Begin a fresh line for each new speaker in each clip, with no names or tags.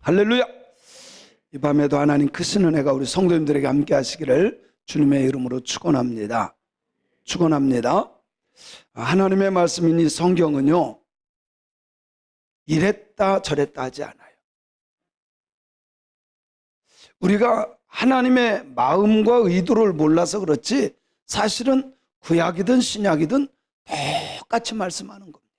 할렐루야. 이 밤에도 하나님 크신 은혜가 우리 성도님들에게 함께 하시기를 주님의 이름으로 축원합니다. 하나님의 말씀인 이 성경은요, 이랬다 저랬다 하지 않아요. 우리가 하나님의 마음과 의도를 몰라서 그렇지 사실은 구약이든 신약이든 똑같이 말씀하는 겁니다.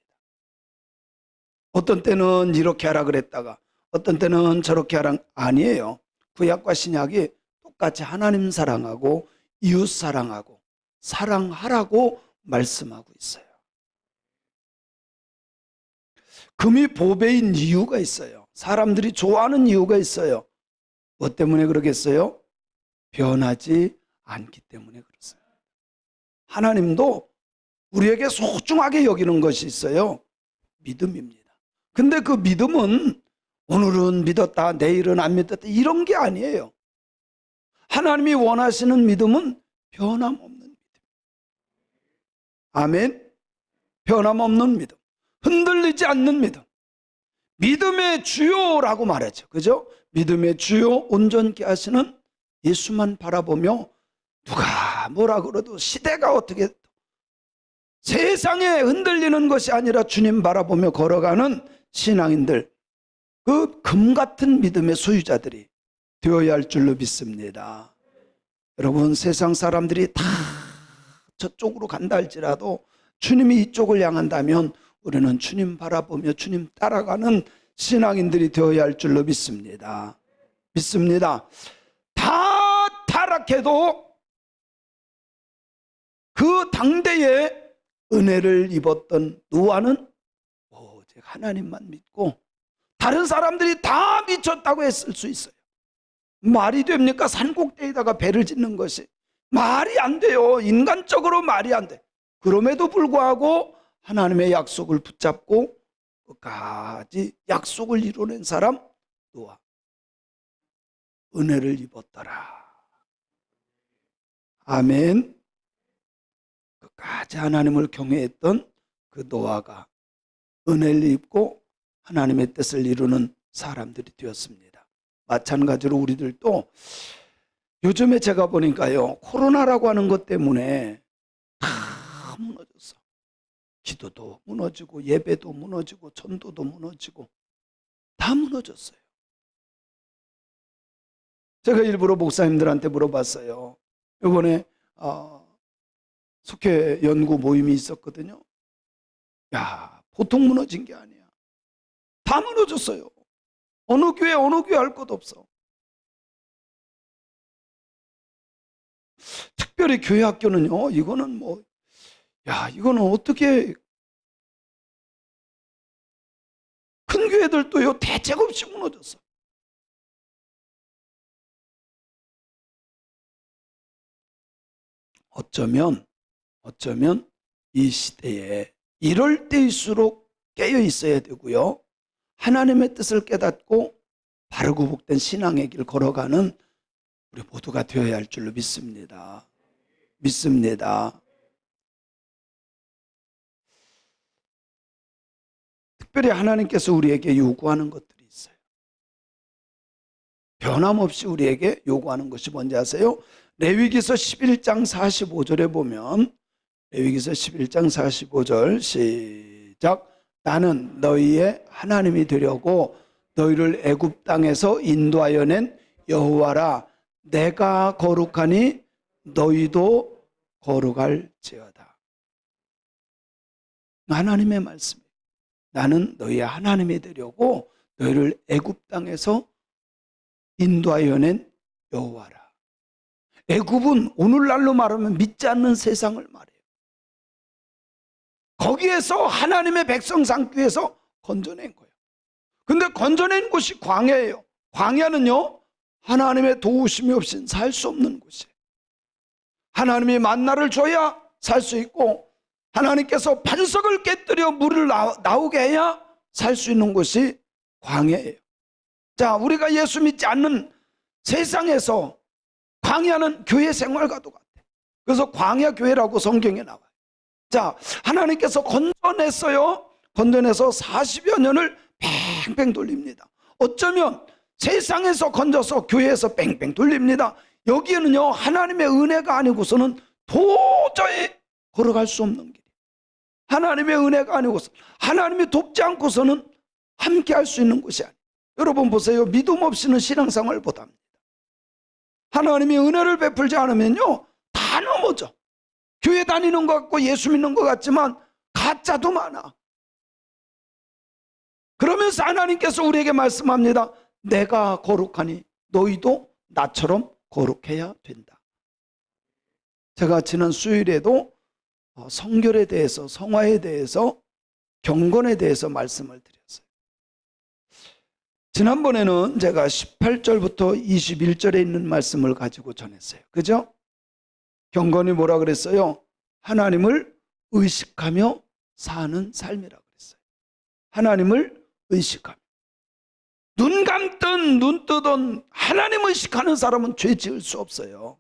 어떤 때는 이렇게 하라 그랬다가 어떤 때는 저렇게 하라, 아니에요. 구약과 신약이 똑같이 하나님 사랑하고 이웃 사랑하고 사랑하라고 말씀하고 있어요. 금이 보배인 이유가 있어요. 사람들이 좋아하는 이유가 있어요. 뭐 때문에 그러겠어요? 변하지 않기 때문에 그렇습니다. 하나님도 우리에게 소중하게 여기는 것이 있어요. 믿음입니다. 근데 그 믿음은 오늘은 믿었다, 내일은 안 믿었다, 이런 게 아니에요. 하나님이 원하시는 믿음은 변함없는 믿음. 아멘. 변함없는 믿음, 흔들리지 않는 믿음. 믿음의 주요라고 말하죠. 그죠? 믿음의 주요, 온전케 하시는 예수만 바라보며 누가 뭐라 그래도 시대가 어떻게 세상에 흔들리는 것이 아니라 주님 바라보며 걸어가는 신앙인들, 그 금 같은 믿음의 소유자들이 되어야 할 줄로 믿습니다. 여러분, 세상 사람들이 다 저쪽으로 간다 할지라도 주님이 이쪽을 향한다면 우리는 주님 바라보며 주님 따라가는 신앙인들이 되어야 할 줄로 믿습니다. 다 타락해도 그 당대에 은혜를 입었던 노아는 오직 하나님만 믿고, 다른 사람들이 다 미쳤다고 했을 수 있어요. 말이 됩니까? 산꼭대기에다가 배를 짓는 것이 말이 안 돼요. 인간적으로 말이 안 돼. 그럼에도 불구하고 하나님의 약속을 붙잡고 끝까지 약속을 이뤄낸 사람 노아, 은혜를 입었더라. 아멘. 끝까지 하나님을 경외했던 그 노아가 은혜를 입고 하나님의 뜻을 이루는 사람들이 되었습니다. 마찬가지로 우리들도 요즘에 제가 보니까요, 코로나라고 하는 것 때문에 다 무너졌어. 기도도 무너지고 예배도 무너지고 전도도 무너지고 다 무너졌어요. 제가 일부러 목사님들한테 물어봤어요. 이번에 속회 연구 모임이 있었거든요. 야, 보통 무너진 게 아니야. 다 무너졌어요. 어느 교회 할 것 없어. 특별히 교회 학교는요, 이거는 이거는 어떻게, 큰 교회들도요 대책 없이 무너졌어. 어쩌면 이 시대에 이럴 때일수록 깨어 있어야 되고요, 하나님의 뜻을 깨닫고 바르고 복된 신앙의 길 걸어가는 우리 모두가 되어야 할 줄로 믿습니다. 특별히 하나님께서 우리에게 요구하는 것들이 있어요. 변함없이 우리에게 요구하는 것이 뭔지 아세요? 레위기서 11장 45절에 보면, 레위기서 11장 45절 시작. 나는 너희의 하나님이 되려고 너희를 애굽 땅에서 인도하여 낸 여호와라. 내가 거룩하니 너희도 거룩할지어다. 하나님의 말씀. 나는 너희의 하나님이 되려고 너희를 애굽 땅에서 인도하여 낸 여호와라. 애굽은 오늘날로 말하면 믿지 않는 세상을 말해요. 거기에서 하나님의 백성 삼기 위해서 건져낸 거예요. 근데 건져낸 곳이 광야예요. 광야는요, 하나님의 도우심이 없이는 살 수 없는 곳이에요. 하나님이 만나를 줘야 살 수 있고, 하나님께서 반석을 깨뜨려 물을 나오게 해야 살 수 있는 곳이 광야예요. 자, 우리가 예수 믿지 않는 세상에서 광야는 교회 생활과도 같아. 그래서 광야 교회라고 성경에 나와요. 자, 하나님께서 건져냈어요. 건져내서 40여 년을 팽팽 돌립니다. 어쩌면 세상에서 건져서 교회에서 뺑뺑 돌립니다. 여기에는요, 하나님의 은혜가 아니고서는 도저히 걸어갈 수 없는 길. 하나님의 은혜가 아니고서, 하나님이 돕지 않고서는 함께 할 수 있는 곳이 아니에요. 여러분 보세요. 믿음 없이는 신앙생활 못합니다. 하나님이 은혜를 베풀지 않으면요, 다 넘어져. 교회 다니는 것 같고 예수 믿는 것 같지만 가짜도 많아. 그러면서 하나님께서 우리에게 말씀합니다. 내가 거룩하니 너희도 나처럼 거룩해야 된다. 제가 지난 수요일에도 성결에 대해서, 성화에 대해서, 경건에 대해서 말씀을 드렸어요. 지난번에는 제가 18절부터 21절에 있는 말씀을 가지고 전했어요. 그죠? 경건이 뭐라 그랬어요? 하나님을 의식하며 사는 삶이라고 그랬어요. 하나님을 의식하며. 눈 감든 눈 뜨든 하나님 의식하는 사람은 죄 지을 수 없어요.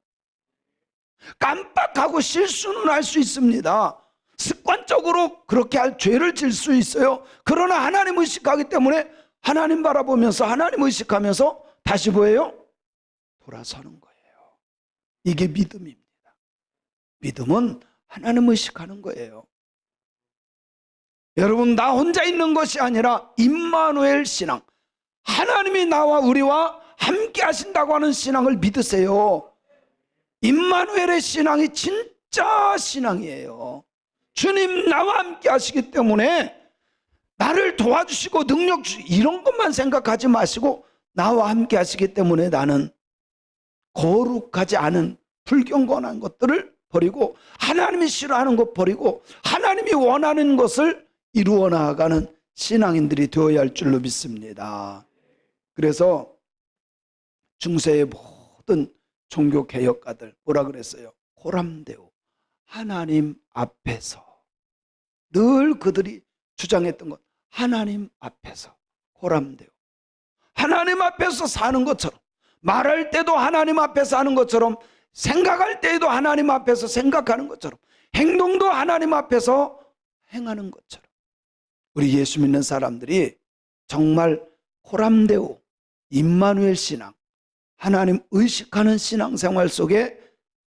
깜빡하고 실수는 할 수 있습니다. 습관적으로 그렇게 할 죄를 질 수 있어요. 그러나 하나님 의식하기 때문에 하나님 바라보면서 하나님 의식하면서 다시 뭐예요? 돌아서는 거예요. 이게 믿음입니다. 믿음은 하나님 의식하는 거예요. 여러분, 나 혼자 있는 것이 아니라 임마누엘 신앙, 하나님이 나와 우리와 함께 하신다고 하는 신앙을 믿으세요. 임마누엘의 신앙이 진짜 신앙이에요. 주님 나와 함께 하시기 때문에 나를 도와주시고 능력 주시고 이런 것만 생각하지 마시고 나와 함께 하시기 때문에 나는 거룩하지 않은 불경건한 것들을 버리고 하나님이 싫어하는 것 버리고 하나님이 원하는 것을 이루어 나아가는 신앙인들이 되어야 할 줄로 믿습니다. 그래서 중세의 모든 종교개혁가들 뭐라 그랬어요? 고람되오, 하나님 앞에서. 늘 그들이 주장했던 것, 하나님 앞에서 고람되오, 하나님 앞에서 사는 것처럼, 말할 때도 하나님 앞에서 하는 것처럼, 생각할 때에도 하나님 앞에서 생각하는 것처럼, 행동도 하나님 앞에서 행하는 것처럼 우리 예수 믿는 사람들이 정말 고람되오, 임마누엘 신앙, 하나님 의식하는 신앙생활 속에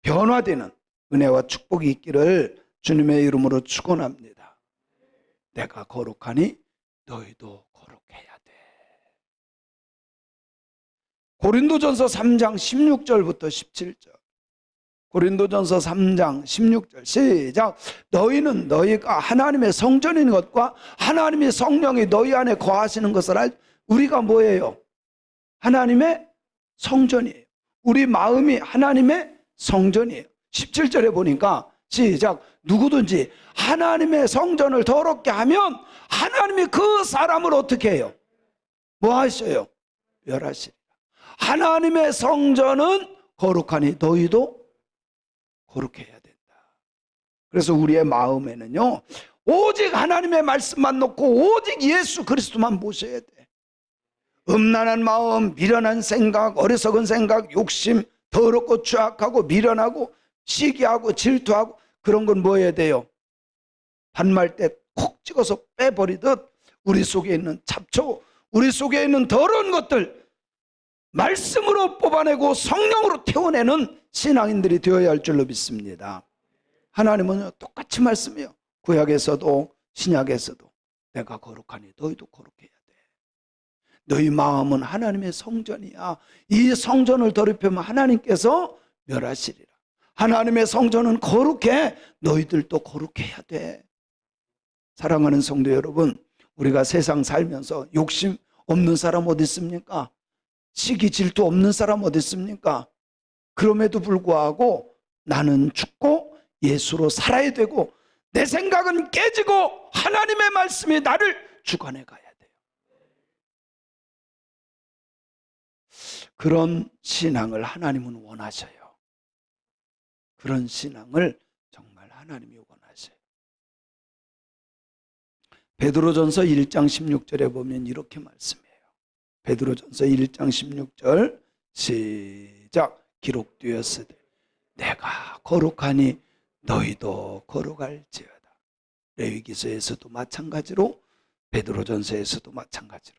변화되는 은혜와 축복이 있기를 주님의 이름으로 축원합니다. 내가 거룩하니 너희도 거룩해야 돼. 고린도전서 3장 16절부터 17절. 고린도전서 3장 16절 시작. 너희는 너희가 하나님의 성전인 것과 하나님의 성령이 너희 안에 거하시는 것을 알. 우리가 뭐예요? 하나님의 성전이에요. 우리 마음이 하나님의 성전이에요. 17절에 보니까 시작. 누구든지 하나님의 성전을 더럽게 하면 하나님이 그 사람을 어떻게 해요? 뭐 하셔요? 멸하시리라. 하나님의 성전은 거룩하니 너희도 거룩해야 된다. 그래서 우리의 마음에는요, 오직 하나님의 말씀만 놓고 오직 예수 그리스도만 모셔야 돼. 음란한 마음, 미련한 생각, 어리석은 생각, 욕심, 더럽고 추악하고 미련하고 시기하고 질투하고 그런 건 뭐 해야 돼요? 반말 때 콕 찍어서 빼버리듯 우리 속에 있는 잡초, 우리 속에 있는 더러운 것들 말씀으로 뽑아내고 성령으로 태워내는 신앙인들이 되어야 할 줄로 믿습니다. 하나님은 똑같이 말씀이에요. 구약에서도 신약에서도 내가 거룩하니 너희도 거룩해야 돼. 너희 마음은 하나님의 성전이야. 이 성전을 더럽히면 하나님께서 멸하시리라. 하나님의 성전은 거룩해. 너희들도 거룩해야 돼. 사랑하는 성도 여러분, 우리가 세상 살면서 욕심 없는 사람 어디 있습니까? 시기 질투 없는 사람 어디 있습니까? 그럼에도 불구하고 나는 죽고 예수로 살아야 되고 내 생각은 깨지고 하나님의 말씀이 나를 주관해 가야 돼요. 그런 신앙을 하나님은 원하셔요. 그런 신앙을 정말 하나님이 원하셔요. 베드로전서 1장 16절에 보면 이렇게 말씀해요. 베드로전서 1장 16절 시작. 기록되었으되 내가 거룩하니 너희도 거룩할지어다. 레위기서에서도 마찬가지로 베드로전서에서도 마찬가지로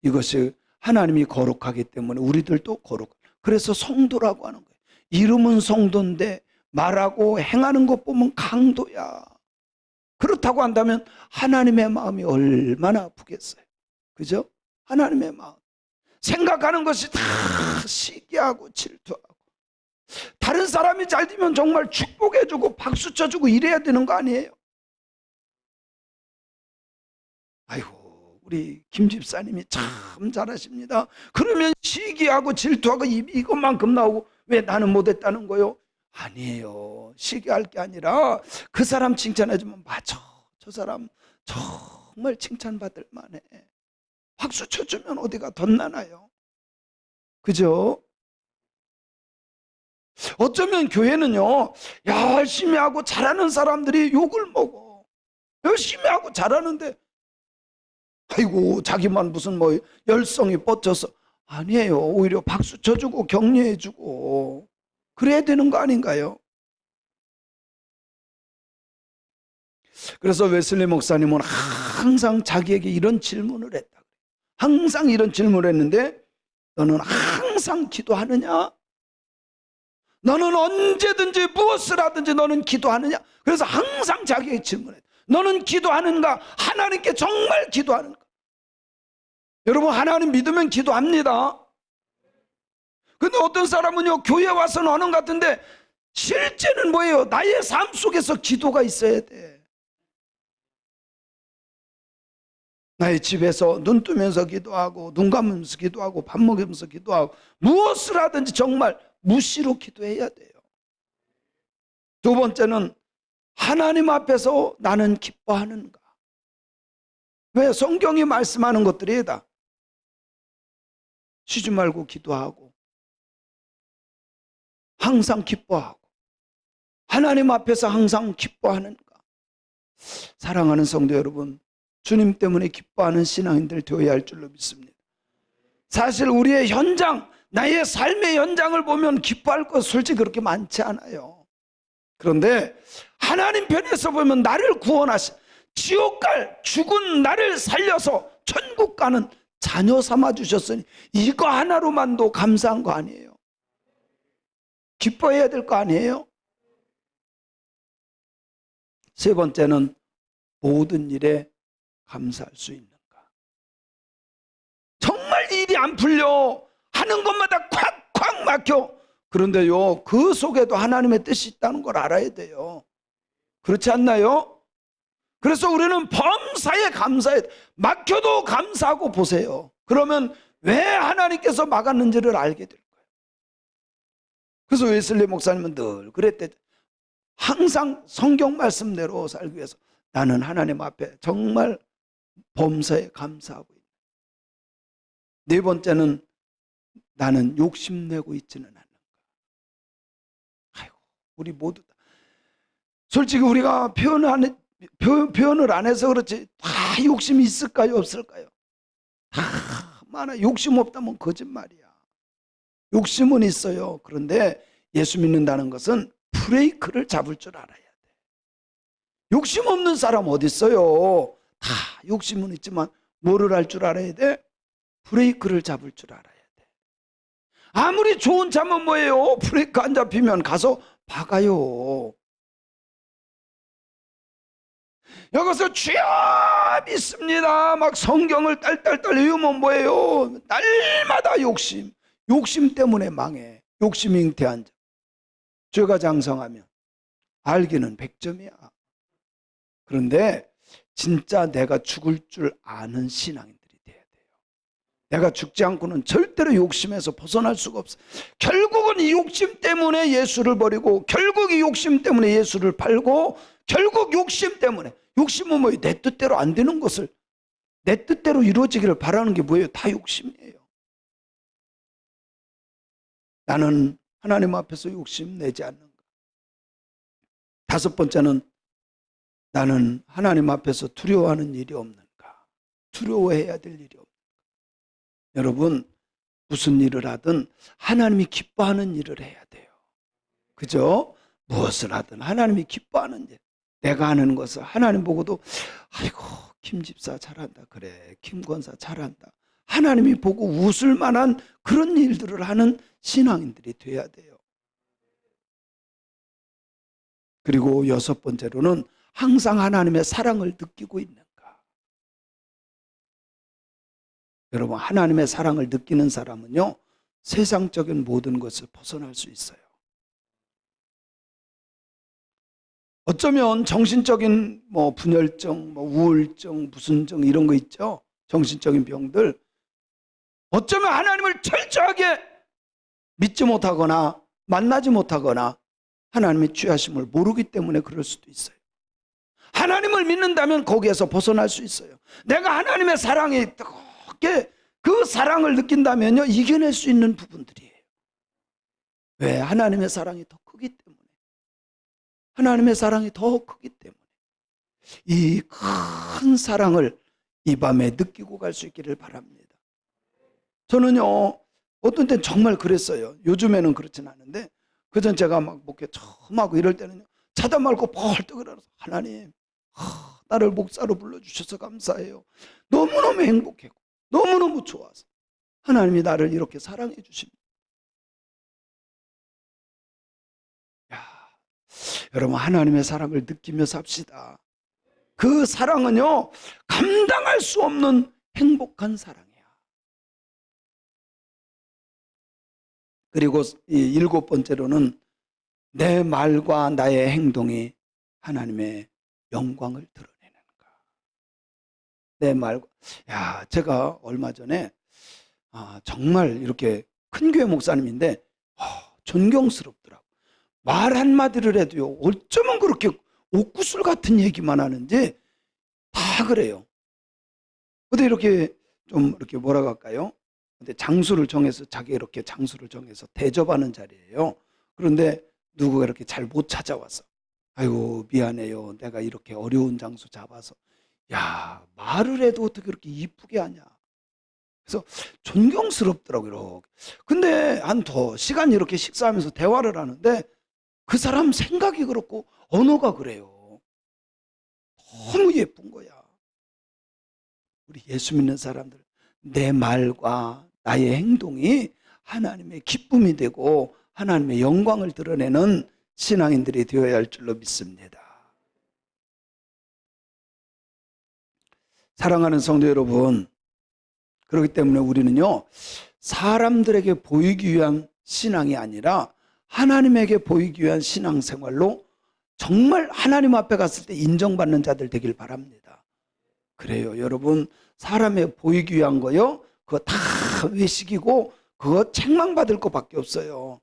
이것이 하나님이 거룩하기 때문에 우리들도 거룩. 그래서 성도라고 하는 거예요. 이름은 성도인데 말하고 행하는 것 보면 강도야. 그렇다고 한다면 하나님의 마음이 얼마나 아프겠어요. 그죠? 하나님의 마음. 생각하는 것이 다 시기하고 질투하고. 다른 사람이 잘 되면 정말 축복해주고 박수 쳐주고 이래야 되는 거 아니에요? 아이고, 우리 김 집사님이 참 잘하십니다. 그러면 시기하고 질투하고 입이 이것만큼 나오고 왜 나는 못했다는 거요? 아니에요. 시기할 게 아니라 그 사람 칭찬해주면 맞아. 저 사람 정말 칭찬받을 만해. 박수 쳐주면 어디가 덧나나요? 그죠? 어쩌면 교회는요, 열심히 하고 잘하는 사람들이 욕을 먹어. 열심히 하고 잘하는데 아이고 자기만 무슨 뭐 열성이 뻗쳐서. 아니에요. 오히려 박수 쳐주고 격려해주고 그래야 되는 거 아닌가요? 그래서 웨슬리 목사님은 항상 자기에게 이런 질문을 했다. 항상 이런 질문을 했는데, 너는 항상 기도하느냐? 너는 언제든지 무엇을 하든지 너는 기도하느냐? 그래서 항상 자기에게 질문했다. 너는 기도하는가? 하나님께 정말 기도하는가? 여러분, 하나님 믿으면 기도합니다. 근데 어떤 사람은요, 교회 와서는 하는 것 같은데 실제는 뭐예요? 나의 삶 속에서 기도가 있어야 돼. 나의 집에서 눈 뜨면서 기도하고 눈 감으면서 기도하고 밥 먹으면서 기도하고 무엇을 하든지 정말 무시로 기도해야 돼요. 두 번째는 하나님 앞에서 나는 기뻐하는가? 왜? 성경이 말씀하는 것들이 다 쉬지 말고 기도하고 항상 기뻐하고 하나님 앞에서 항상 기뻐하는가? 사랑하는 성도 여러분, 주님 때문에 기뻐하는 신앙인들 되어야 할 줄로 믿습니다. 사실 우리의 현장, 나의 삶의 현장을 보면 기뻐할 것 솔직히 그렇게 많지 않아요. 그런데 하나님 편에서 보면 나를 구원하시, 지옥 갈 죽은 나를 살려서 천국 가는 자녀 삼아 주셨으니 이거 하나로만도 감사한 거 아니에요? 기뻐해야 될 거 아니에요? 세 번째는 모든 일에 감사할 수 있는가? 정말 일이 안 풀려 하는 것마다 콱콱 막혀. 그런데요, 그 속에도 하나님의 뜻이 있다는 걸 알아야 돼요. 그렇지 않나요? 그래서 우리는 범사에 감사해. 막혀도 감사하고 보세요. 그러면 왜 하나님께서 막았는지를 알게 될 거예요. 그래서 웨슬리 목사님은 늘 그랬대. 항상 성경 말씀대로 살기 위해서 나는 하나님 앞에 정말 범사에 감사하고 있다. 네 번째는 나는 욕심내고 있지는 않는가. 아이고, 우리 모두 다 솔직히 우리가 표현을 안 해서 그렇지 다 욕심이 있을까요? 없을까요? 다 많아. 욕심 없다면 거짓말이야. 욕심은 있어요. 그런데 예수 믿는다는 것은 브레이크를 잡을 줄 알아야 돼. 욕심 없는 사람 어디 있어요? 다 욕심은 있지만 뭐를 할 줄 알아야 돼? 브레이크를 잡을 줄 알아야 돼. 아무리 좋은 차면 뭐예요? 브레이크 안 잡히면 가서 박아요. 여기서 주여 믿습니다 막 성경을 딸딸딸 외우면 뭐예요? 날마다 욕심 때문에 망해. 욕심 잉태한 자, 죄가 장성하면 알기는 100점이야. 그런데 진짜 내가 죽을 줄 아는 신앙인들이 돼야 돼요. 내가 죽지 않고는 절대로 욕심에서 벗어날 수가 없어. 결국은 이 욕심 때문에 예수를 버리고, 결국 이 욕심 때문에 예수를 팔고, 결국 욕심 때문에, 욕심은 뭐예요? 내 뜻대로 안 되는 것을 내 뜻대로 이루어지기를 바라는 게 뭐예요? 다 욕심이에요. 나는 하나님 앞에서 욕심내지 않는가. 다섯 번째는 나는 하나님 앞에서 두려워하는 일이 없는가. 두려워해야 될 일이 없는가. 여러분, 무슨 일을 하든 하나님이 기뻐하는 일을 해야 돼요. 그죠? 무엇을 하든 하나님이 기뻐하는 일. 내가 하는 것을 하나님 보고도 아이고 김 집사 잘한다. 그래 김 권사 잘한다. 하나님이 보고 웃을 만한 그런 일들을 하는 신앙인들이 돼야 돼요. 그리고 여섯 번째로는 항상 하나님의 사랑을 느끼고 있는가. 여러분, 하나님의 사랑을 느끼는 사람은요, 세상적인 모든 것을 벗어날 수 있어요. 어쩌면 정신적인 분열증, 우울증, 무슨 증 이런 거 있죠. 정신적인 병들. 어쩌면 하나님을 철저하게 믿지 못하거나 만나지 못하거나 하나님의 귀하심을 모르기 때문에 그럴 수도 있어요. 하나님을 믿는다면 거기에서 벗어날 수 있어요. 내가 하나님의 사랑에 뜨겁게 그 사랑을 느낀다면요, 이겨낼 수 있는 부분들이에요. 왜? 하나님의 사랑이 더 크기 때문에. 하나님의 사랑이 더 크기 때문에. 이 큰 사랑을 이 밤에 느끼고 갈 수 있기를 바랍니다. 저는요, 어떤 때는 정말 그랬어요. 요즘에는 그렇진 않은데, 그전 제가 막 목회 처음 하고 이럴 때는요, 차단 말고 벌떡 일어나서 하나님, 나를 목사로 불러주셔서 감사해요. 너무너무 행복했고 너무너무 좋아서 하나님이 나를 이렇게 사랑해 주십니다. 여러분, 하나님의 사랑을 느끼며 삽시다. 그 사랑은요, 감당할 수 없는 행복한 사랑이야. 그리고 이 일곱 번째로는 내 말과 나의 행동이 하나님의 영광을 드러내는가. 내 말과, 제가 얼마 전에 정말 이렇게 큰 교회 목사님인데 존경스럽더라고. 말 한마디를 해도요, 어쩌면 그렇게 옥구슬 같은 얘기만 하는지 다 그래요. 근데 이렇게 좀 이렇게 뭐라고 할까요? 근데 장소를 정해서 자기 이렇게 장소를 정해서 대접하는 자리예요. 그런데 누구가 이렇게 잘 못 찾아와서 아이고 미안해요. 내가 이렇게 어려운 장소 잡아서. 야, 말을 해도 어떻게 그렇게 이쁘게 하냐. 그래서 존경스럽더라고요. 근데 한 더 시간 이렇게 식사하면서 대화를 하는데 그 사람 생각이 그렇고 언어가 그래요. 너무 예쁜 거야. 우리 예수 믿는 사람들, 내 말과 나의 행동이 하나님의 기쁨이 되고 하나님의 영광을 드러내는 신앙인들이 되어야 할 줄로 믿습니다. 사랑하는 성도 여러분, 그렇기 때문에 우리는요, 사람들에게 보이기 위한 신앙이 아니라 하나님에게 보이기 위한 신앙생활로 정말 하나님 앞에 갔을 때 인정받는 자들 되길 바랍니다. 그래요, 여러분. 사람에 보이기 위한 거요, 그거 다 외식이고 그거 책망받을 것밖에 없어요.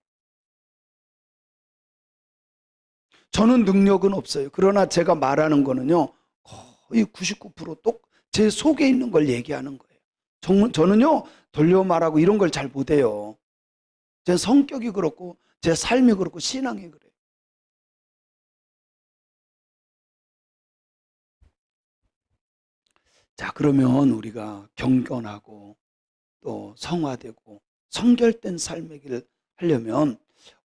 저는 능력은 없어요. 그러나 제가 말하는 거는요, 거의 99% 제 속에 있는 걸 얘기하는 거예요. 저는요, 돌려 말하고 이런 걸 잘 못해요. 제 성격이 그렇고 제 삶이 그렇고 신앙이 그래요. 자, 그러면 우리가 경건하고 또 성화되고 성결된 삶의 길을 하려면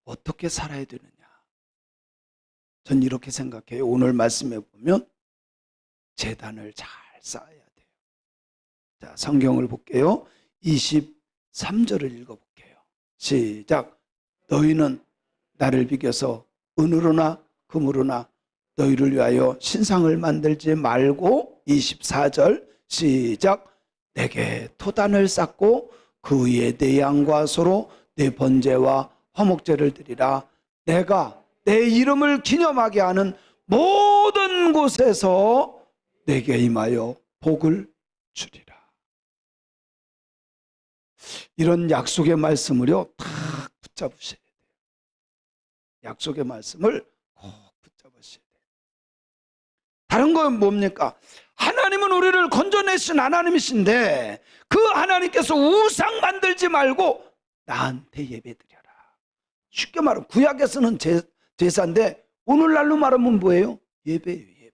어떻게 살아야 되느냐? 전 이렇게 생각해요. 오늘 말씀해 보면 제단을 잘 쌓아야 돼요. 자, 성경을 볼게요. 23절을 읽어볼게요. 시작. 너희는 나를 비겨서 은으로나 금으로나 너희를 위하여 신상을 만들지 말고, 24절 시작. 내게 토단을 쌓고 그 위에 내 양과 소로 내 번제와 화목제를 드리라. 내가 내 이름을 기념하게 하는 모든 곳에서 내게 임하여 복을 주리라. 이런 약속의 말씀을요, 딱 붙잡으셔야 돼요. 약속의 말씀을 꼭 붙잡으셔야 돼요. 다른 건 뭡니까? 하나님은 우리를 건져내신 하나님이신데 그 하나님께서 우상 만들지 말고 나한테 예배드려라. 쉽게 말하면 구약에서는 제사인데 오늘날로 말하면 뭐예요? 예배예요, 예배.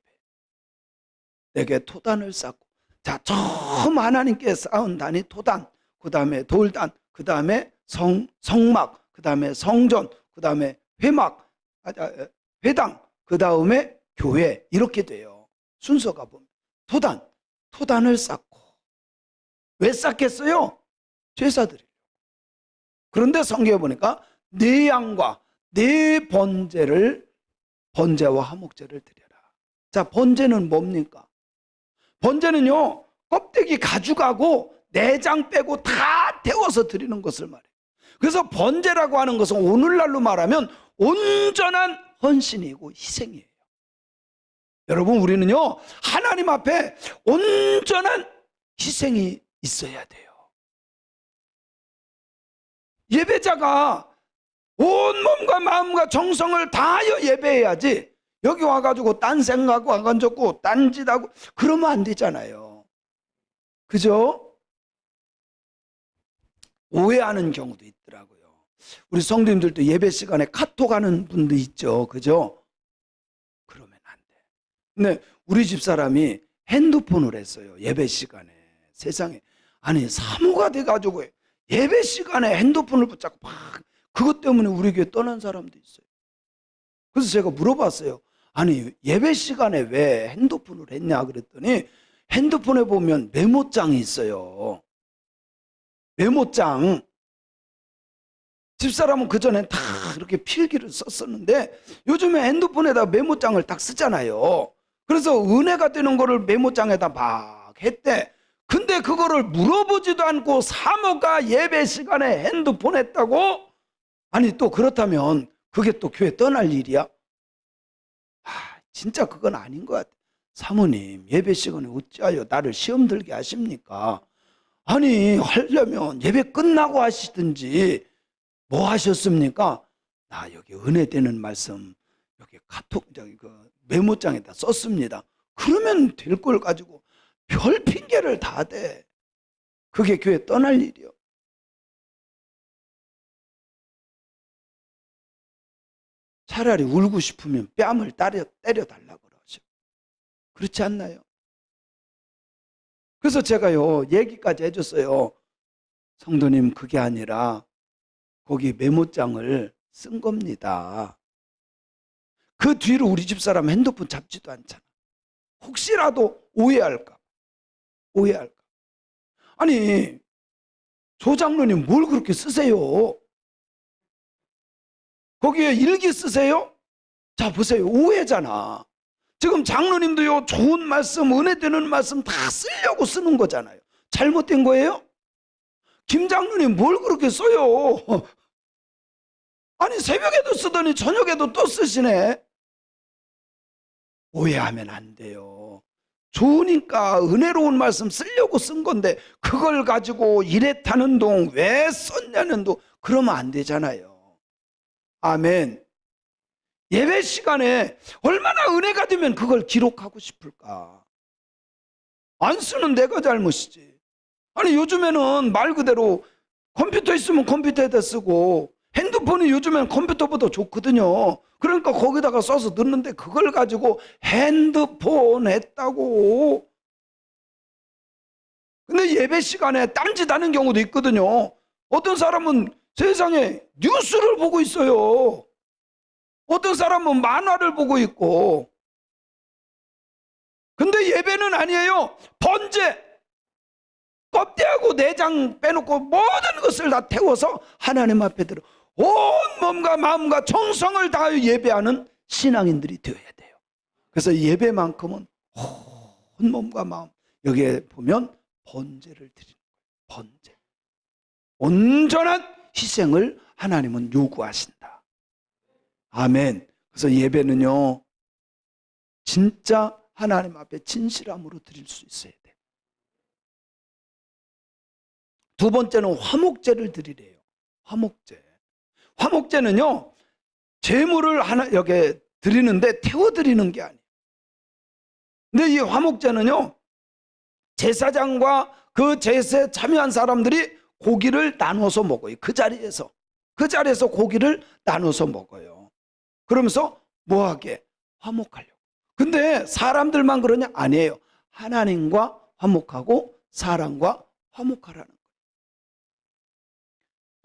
내게 토단을 쌓고. 자, 처음 하나님께 쌓은 단이 토단, 그 다음에 돌단, 그 다음에 성막, 그 다음에 성전, 그 다음에 회당, 그 다음에 교회, 이렇게 돼요. 순서가 보면 토단을 쌓고 왜 쌓겠어요? 제사 드리려고. 그런데 성경에 보니까 네 양과 네 번제와 화목제를 드려라. 자, 번제는 뭡니까? 번제는요, 껍데기 가져가고 내장 빼고 다 데워서 드리는 것을 말해요. 그래서 번제라고 하는 것은 오늘날로 말하면 온전한 헌신이고 희생이에요. 여러분, 우리는요, 하나님 앞에 온전한 희생이 있어야 돼요. 예배자가 온 몸과 마음과 정성을 다하여 예배해야지, 여기 와가지고 딴 생각하고 안 건졌고 딴 짓하고 그러면 안 되잖아요. 그죠? 오해하는 경우도 있더라고요. 우리 성도님들도 예배 시간에 카톡 하는 분도 있죠. 그죠? 그러면 안 돼. 근데 우리 집사람이 핸드폰을 했어요. 예배 시간에. 세상에. 아니, 사모가 돼가지고 예배 시간에 핸드폰을 붙잡고 막, 그것 때문에 우리 교회 떠난 사람도 있어요. 그래서 제가 물어봤어요. 아니, 예배 시간에 왜 핸드폰을 했냐 그랬더니, 핸드폰에 보면 메모장이 있어요. 메모장. 집사람은 그전엔 다 이렇게 필기를 썼었는데 요즘에 핸드폰에다 메모장을 딱 쓰잖아요. 그래서 은혜가 되는 거를 메모장에다 막 했대. 근데 그거를 물어보지도 않고 사모가 예배 시간에 핸드폰 했다고? 아니, 또 그렇다면 그게 또 교회 떠날 일이야? 진짜 그건 아닌 것 같아. 사모님, 예배 시간에 어찌하여 나를 시험 들게 하십니까? 아니, 하려면 예배 끝나고 하시든지 뭐 하셨습니까? 나 여기 은혜 되는 말씀 여기 카톡 그 메모장에다 썼습니다. 그러면 될 걸 가지고 별 핑계를 다 대. 그게 교회 떠날 일이요. 차라리 울고 싶으면 뺨을 때려달라고 그러죠. 그렇지 않나요? 그래서 제가요, 얘기까지 해줬어요. 성도님, 그게 아니라 거기 메모장을 쓴 겁니다. 그 뒤로 우리 집사람 핸드폰 잡지도 않잖아. 혹시라도 오해할까. 아니, 조 장로님 뭘 그렇게 쓰세요? 거기에 일기 쓰세요? 자, 보세요. 오해잖아. 지금 장로님도요, 좋은 말씀, 은혜 되는 말씀 다 쓰려고 쓰는 거잖아요. 잘못된 거예요? 김 장로님 뭘 그렇게 써요? 아니, 새벽에도 쓰더니 저녁에도 또 쓰시네. 오해하면 안 돼요. 좋으니까 은혜로운 말씀 쓰려고 쓴 건데 그걸 가지고 이랬다는 동 왜 썼냐는 동 그러면 안 되잖아요. 아멘. 예배 시간에 얼마나 은혜가 되면 그걸 기록하고 싶을까? 안 쓰는 내가 잘못이지. 아니, 요즘에는 말 그대로 컴퓨터 있으면 컴퓨터에다 쓰고 핸드폰이 요즘엔 컴퓨터보다 좋거든요. 그러니까 거기다가 써서 넣는데 그걸 가지고 핸드폰 했다고. 근데 예배 시간에 딴짓하는 경우도 있거든요. 어떤 사람은 세상에 뉴스를 보고 있어요. 어떤 사람은 만화를 보고 있고. 근데 예배는 아니에요. 번제, 껍데하고 내장 빼놓고 모든 것을 다 태워서 하나님 앞에 들어 온 몸과 마음과 정성을 다하여 예배하는 신앙인들이 되어야 돼요. 그래서 예배만큼은 온 몸과 마음, 여기에 보면 번제를 드리는 거예요. 번제. 온전한 희생을 하나님은 요구하신다. 아멘. 그래서 예배는요, 진짜 하나님 앞에 진실함으로 드릴 수 있어야 돼요. 두 번째는 화목제를 드리래요. 화목제. 화목제는요, 제물을 하나 여기 드리는데 태워 드리는 게 아니에요. 근데 이 화목제는요, 제사장과 그 제사에 참여한 사람들이 고기를 나눠서 먹어요. 그 자리에서 고기를 나눠서 먹어요. 그러면서 뭐하게? 화목하려고. 근데 사람들만 그러냐? 아니에요. 하나님과 화목하고 사람과 화목하라는 거예요.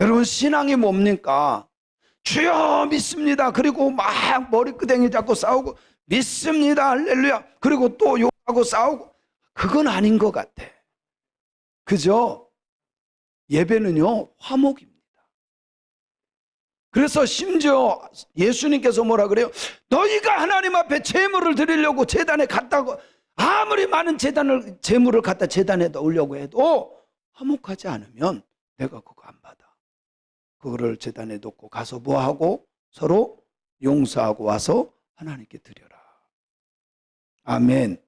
여러분, 신앙이 뭡니까? 주여 믿습니다. 그리고 막 머리끄댕이 잡고 싸우고 믿습니다. 할렐루야. 그리고 또 욕하고 싸우고, 그건 아닌 것 같아. 그죠? 예배는요, 화목입니다. 그래서 심지어 예수님께서 뭐라 그래요? 너희가 하나님 앞에 제물을 드리려고 제단에 갔다고, 아무리 많은 제물을 갖다 제단에 넣으려고 해도 화목하지 않으면 내가 그거 안 받아. 그거를 제단에 놓고 가서 뭐하고? 서로 용서하고 와서 하나님께 드려라. 아멘.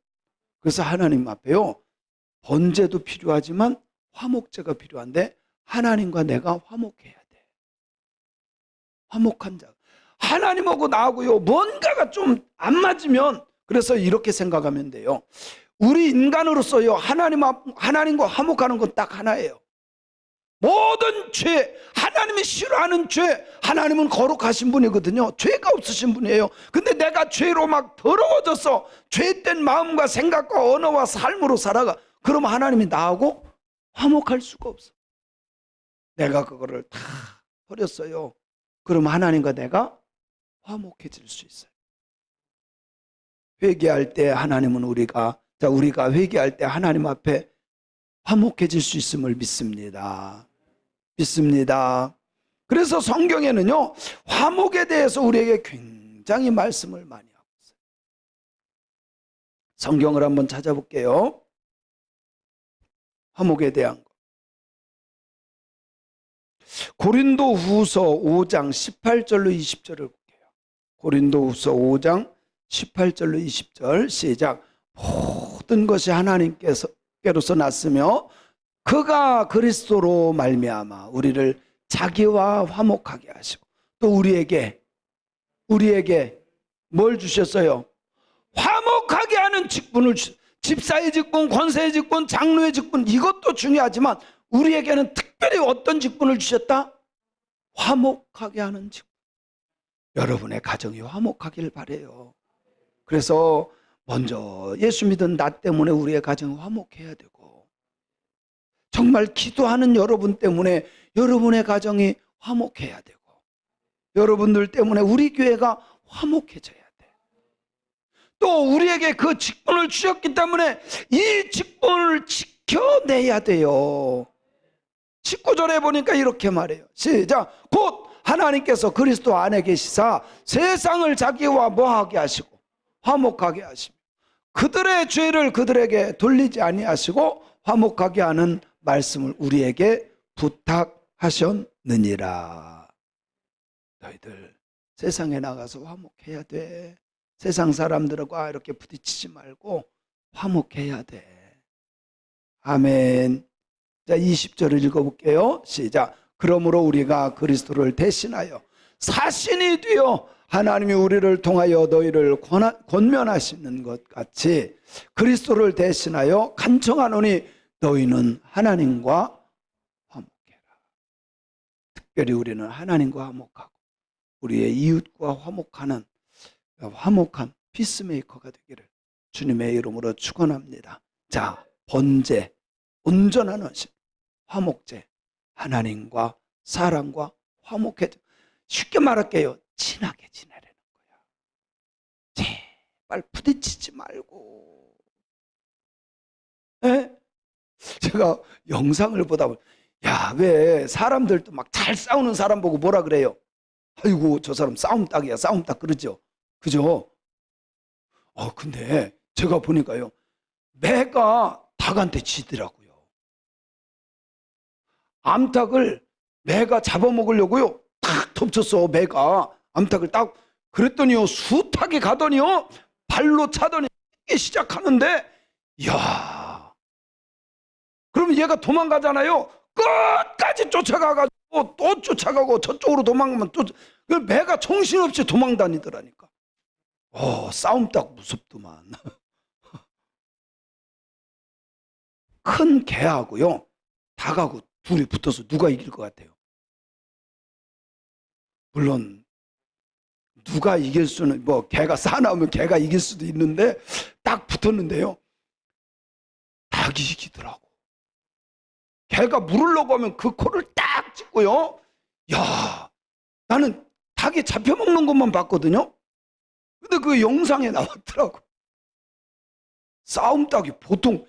그래서 하나님 앞에요, 번제도 필요하지만 화목제가 필요한데 하나님과 내가 화목해야 돼. 화목한 자. 하나님하고 나하고요, 뭔가가 좀 안 맞으면, 그래서 이렇게 생각하면 돼요. 우리 인간으로서요, 하나님과 화목하는 건 딱 하나예요. 모든 죄, 하나님이 싫어하는 죄, 하나님은 거룩하신 분이거든요. 죄가 없으신 분이에요. 근데 내가 죄로 막 더러워져서 죄된 마음과 생각과 언어와 삶으로 살아가. 그러면 하나님이 나하고 화목할 수가 없어. 내가 그거를 다 버렸어요. 그럼 하나님과 내가 화목해질 수 있어요. 회개할 때 하나님은 우리가 회개할 때 하나님 앞에 화목해질 수 있음을 믿습니다. 믿습니다. 그래서 성경에는요, 화목에 대해서 우리에게 굉장히 말씀을 많이 하고 있어요. 성경을 한번 찾아볼게요. 화목에 대한 거. 고린도후서 5장 18절로 20절을 볼게요. 고린도후서 5장 18절로 20절 시작. 모든 것이 하나님께로서 났으며 그가 그리스도로 말미암아 우리를 자기와 화목하게 하시고 또 우리에게 뭘 주셨어요? 화목하게 하는 직분을 집사의 직분, 권세의 직분, 장로의 직분, 이것도 중요하지만 우리에게는 특별히 어떤 직분을 주셨다? 화목하게 하는 직분. 여러분의 가정이 화목하길 바라요. 그래서 먼저 예수 믿은 나 때문에 우리의 가정이 화목해야 되고, 정말 기도하는 여러분 때문에 여러분의 가정이 화목해야 되고, 여러분들 때문에 우리 교회가 화목해져야 돼. 또 우리에게 그 직분을 주셨기 때문에 이 직분을 지켜내야 돼요. 19절에 보니까 이렇게 말해요. 시작. 곧 하나님께서 그리스도 안에 계시사 세상을 자기와 뭐하게 하시고 화목하게 하시며 그들의 죄를 그들에게 돌리지 아니하시고 화목하게 하는 말씀을 우리에게 부탁하셨느니라. 너희들 세상에 나가서 화목해야 돼. 세상 사람들과 이렇게 부딪히지 말고 화목해야 돼. 아멘. 자, 20절을 읽어볼게요. 시작. 그러므로 우리가 그리스도를 대신하여 사신이 되어 하나님이 우리를 통하여 너희를 권면하시는 것 같이 그리스도를 대신하여 간청하노니 너희는 하나님과 화목해라. 특별히 우리는 하나님과 화목하고 우리의 이웃과 화목한 피스메이커가 되기를 주님의 이름으로 축원합니다. 자, 번제, 온전한 헌신, 화목제, 하나님과 사람과 화목해. 쉽게 말할게요. 친하게 지내라는 거야. 제발 부딪히지 말고. 에? 제가 영상을 보다 보니 왜 사람들도 막 잘 싸우는 사람 보고 뭐라 그래요? 아이고 저 사람 싸움닭이야, 싸움닭 그러죠. 그죠? 근데 제가 보니까요, 매가 닭한테 지더라고요. 암탉을 매가 잡아먹으려고요, 탁 덮쳤어. 매가 암탉을 딱, 그랬더니요 숱하게 가더니요 발로 차더니 시작하는데, 이야, 그러면 얘가 도망가잖아요. 끝까지 쫓아가가지고 또 쫓아가고 저쪽으로 도망가면 또 매가 정신없이 도망다니더라니까. 싸움닭 무섭더만. 큰 개하고요 닭하고 둘이 붙어서 누가 이길 것 같아요? 물론 누가 이길 수는, 개가 싸나우면 개가 이길 수도 있는데 딱 붙었는데요, 닭이 이기더라고. 개가 물으려고 하면 그 코를 딱 짚고요, 야, 나는 닭이 잡혀먹는 것만 봤거든요. 근데 그 영상에 나왔더라고. 싸움닭이 보통,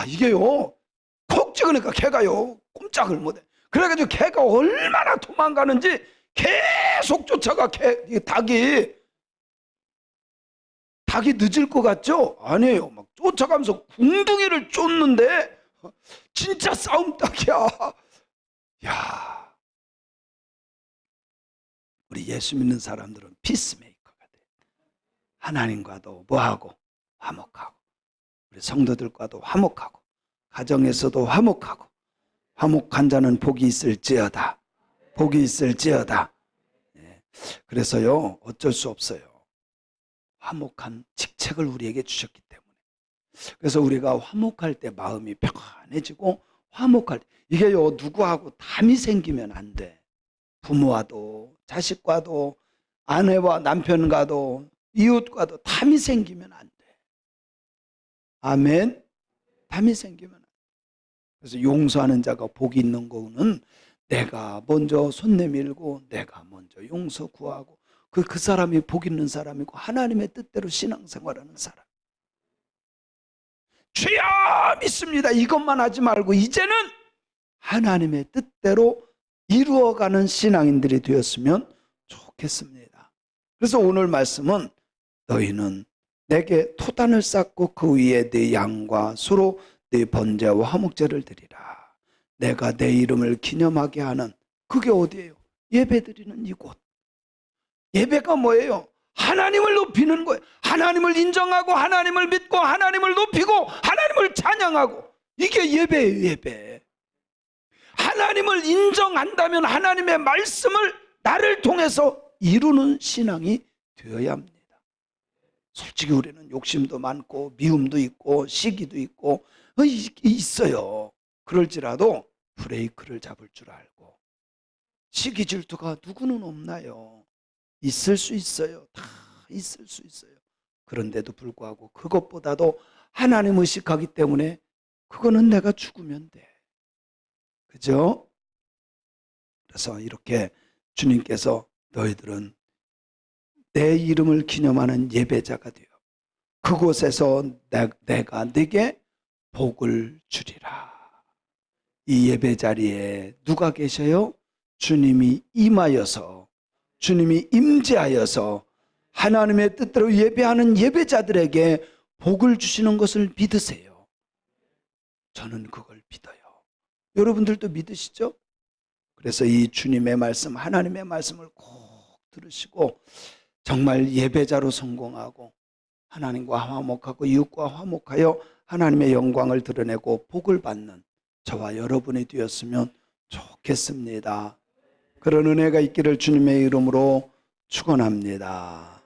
이게요 콕 찍으니까 개가요 꼼짝을 못해. 그래가지고 개가 얼마나 도망가는지 계속 쫓아가. 닭이 늦을 것 같죠? 아니에요. 막 쫓아가면서 궁둥이를 쫓는데 진짜 싸움 닭이야. 야, 우리 예수 믿는 사람들은 피스메이커가 돼. 하나님과도 뭐하고? 화목하고, 우리 성도들과도 화목하고, 가정에서도 화목하고. 화목한 자는 복이 있을지어다. 복이 있을지어다. 그래서요, 어쩔 수 없어요. 화목한 직책을 우리에게 주셨기 때문에. 그래서 우리가 화목할 때 마음이 평안해지고, 화목할 때, 이게요, 누구하고 담이 생기면 안 돼. 부모와도, 자식과도, 아내와 남편과도, 이웃과도 담이 생기면 안 돼. 아멘. 담이 생기면 안 돼. 그래서 용서하는 자가 복이 있는 거는 내가 먼저 손 내밀고 내가 먼저 용서 구하고 그 사람이 복 있는 사람이고 하나님의 뜻대로 신앙생활하는 사람. 주여 믿습니다. 이것만 하지 말고 이제는 하나님의 뜻대로 이루어가는 신앙인들이 되었으면 좋겠습니다. 그래서 오늘 말씀은 너희는 내게 토단을 쌓고 그 위에 네 양과 소로 네 번제와 화목제를 드리라. 내가 내 이름을 기념하게 하는, 그게 어디예요? 예배드리는 이곳. 예배가 뭐예요? 하나님을 높이는 거예요. 하나님을 인정하고 하나님을 믿고 하나님을 높이고 하나님을 찬양하고, 이게 예배예요. 예배. 하나님을 인정한다면 하나님의 말씀을 나를 통해서 이루는 신앙이 되어야 합니다. 솔직히 우리는 욕심도 많고 미움도 있고 시기도 있고 있어요. 그럴지라도 브레이크를 잡을 줄 알고. 시기 질투가 누구는 없나요? 있을 수 있어요. 다 있을 수 있어요. 그런데도 불구하고 그것보다도 하나님 의식하기 때문에 그거는 내가 죽으면 돼. 그죠? 그래서 이렇게 주님께서 너희들은 내 이름을 기념하는 예배자가 되어 그곳에서 내가 네게 복을 주리라. 이 예배 자리에 누가 계셔요? 주님이 임하여서, 주님이 임재하여서 하나님의 뜻대로 예배하는 예배자들에게 복을 주시는 것을 믿으세요. 저는 그걸 믿어요. 여러분들도 믿으시죠? 그래서 이 주님의 말씀, 하나님의 말씀을 꼭 들으시고 정말 예배자로 성공하고 하나님과 화목하고 이웃과 화목하여 하나님의 영광을 드러내고 복을 받는 저와 여러분이 되었으면 좋겠습니다. 그런 은혜가 있기를 주님의 이름으로 축원합니다.